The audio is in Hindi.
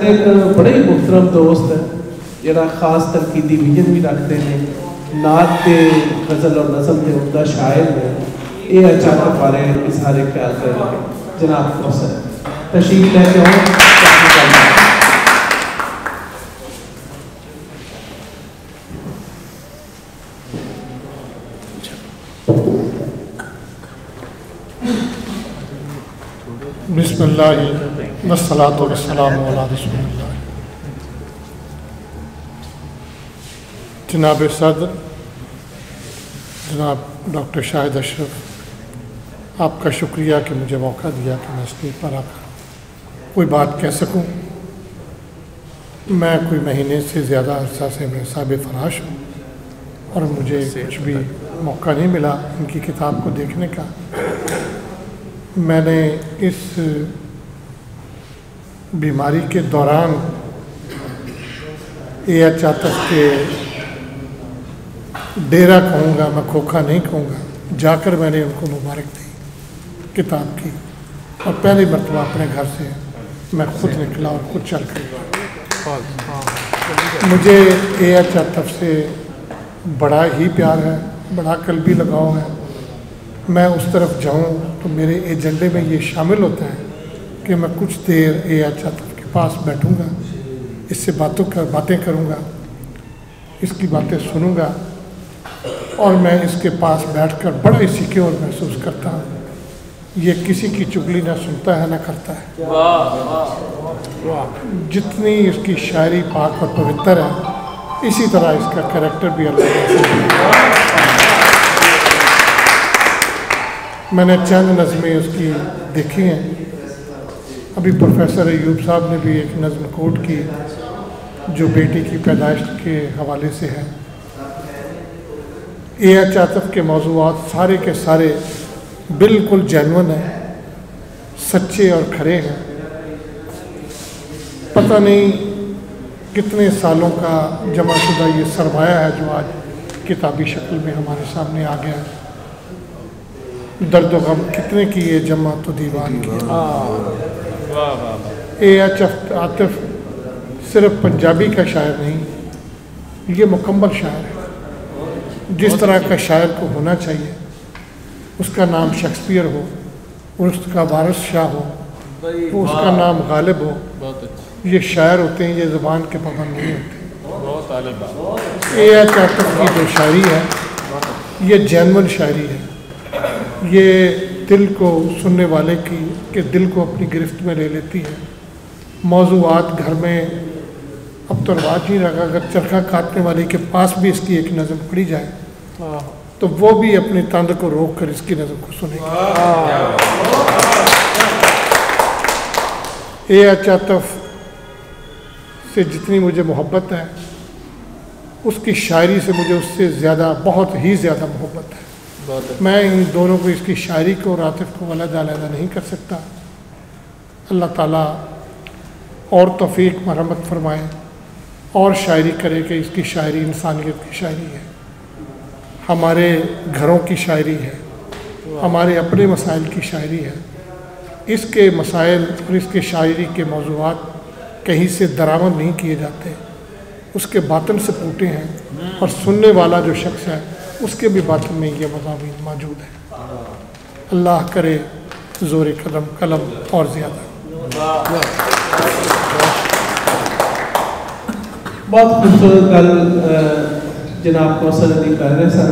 साढ़े एक बड़े ही मुहतरम दोस्त है जरा खास तनकीदी विजन भी रखते हैं, नात के गज़ल और नज़म के उमदा शायर ने ये अचानक बारे इजहार ख्याल करेंगे। जनाब कौसर तशरीफ लेके आओ। बिस्मिल्लाह वस्सलातु वस्सलामु अला रसूलिल्लाह। जनाब सदर जनाब डॉक्टर शाहिद अशरफ, आपका शुक्रिया कि मुझे मौका दिया कि मैं स्टेज पर आकर कोई बात कह सकूं। मैं कोई महीने से ज़्यादा अरसा से मैं साहिब फराश हूँ और मुझे कुछ भी मौका नहीं मिला इनकी किताब को देखने का। मैंने इस बीमारी के दौरान AH आतिफ के डेरा कहूँगा, मैं खोखा नहीं कहूँगा, जाकर मैंने उनको मुबारक दी किताब की और पहली मरतबा अपने घर से मैं खुद निकला और खुद चल कर। मुझे AH आतिफ से बड़ा ही प्यार है, बड़ा कल्बी लगाव है। मैं उस तरफ जाऊं तो मेरे एजेंडे में ये शामिल होता है कि मैं कुछ देर AH आतिफ के पास बैठूंगा, इससे बातें करूंगा, इसकी बातें सुनूंगा और मैं इसके पास बैठकर बड़ा ही सिक्योर महसूस करता हूँ। ये किसी की चुगली ना सुनता है ना करता है। जितनी इसकी शायरी पाक और पवित्र है, इसी तरह इसका कैरेक्टर भी अल्लाह। मैंने चंद नज़में उसकी देखी हैं। अभी प्रोफेसर अयूब साहब ने भी एक नज़्म कोट की जो बेटी की पैदाइश के हवाले से है। AH आतिफ के मौज़ूआत सारे के सारे बिल्कुल जेन्युइन हैं, सच्चे और खरे हैं। पता नहीं कितने सालों का जमाशुदा ये सरमाया है जो आज किताबी शक्ल में हमारे सामने आ गया है। दर्द गम कितने की ये जमा तो दीवान की। AH आतिफ सिर्फ पंजाबी का शायर नहीं, ये मुकम्मल शायर है। जिस तरह का शायर को होना चाहिए, उसका नाम शेक्सपियर हो, उसका वारिस शाह हो, तो उसका नाम गालिब हो, ये शायर होते हैं, ये ज़ुबान के पाबंद नहीं होते। AH आतिफ की जो शायरी है ये जेन्युइन शायरी है। ये दिल को सुनने वाले के दिल को अपनी गिरफ्त में ले लेती है। मौज़ूआत घर में अब तो रवाज नहीं रहा, अगर चरखा काटने वाले के पास भी इसकी एक नज़म पड़ी जाए तो वो भी अपने तंद को रोक कर इसकी नज़म को सुनेगा। AH आतिफ से जितनी मुझे मोहब्बत है, उसकी शायरी से मुझे उससे ज़्यादा, बहुत ही ज़्यादा मोहब्बत है। मैं इन दोनों को, इसकी शायरी को और आतिफ को अलग-अलग नहीं कर सकता। अल्लाह ताला और तौफीक मरहमत फरमाए और शायरी करे कि इसकी शायरी इंसानियत की शायरी है, हमारे घरों की शायरी है, हमारे अपने मसाइल की शायरी है। इसके मसाइल और इसके शायरी के मौज़ूआत कहीं से दरामद नहीं किए जाते, उसके बातन से फूटे हैं और सुनने वाला जो शख्स है उसके भी बातन में ये मज़ामीन मौजूद है। अल्लाह करे ज़ोर कदम कलम और ज़्यादा। बहुत खूबसूरत गल जनाब कौसर अली कर रहे सर।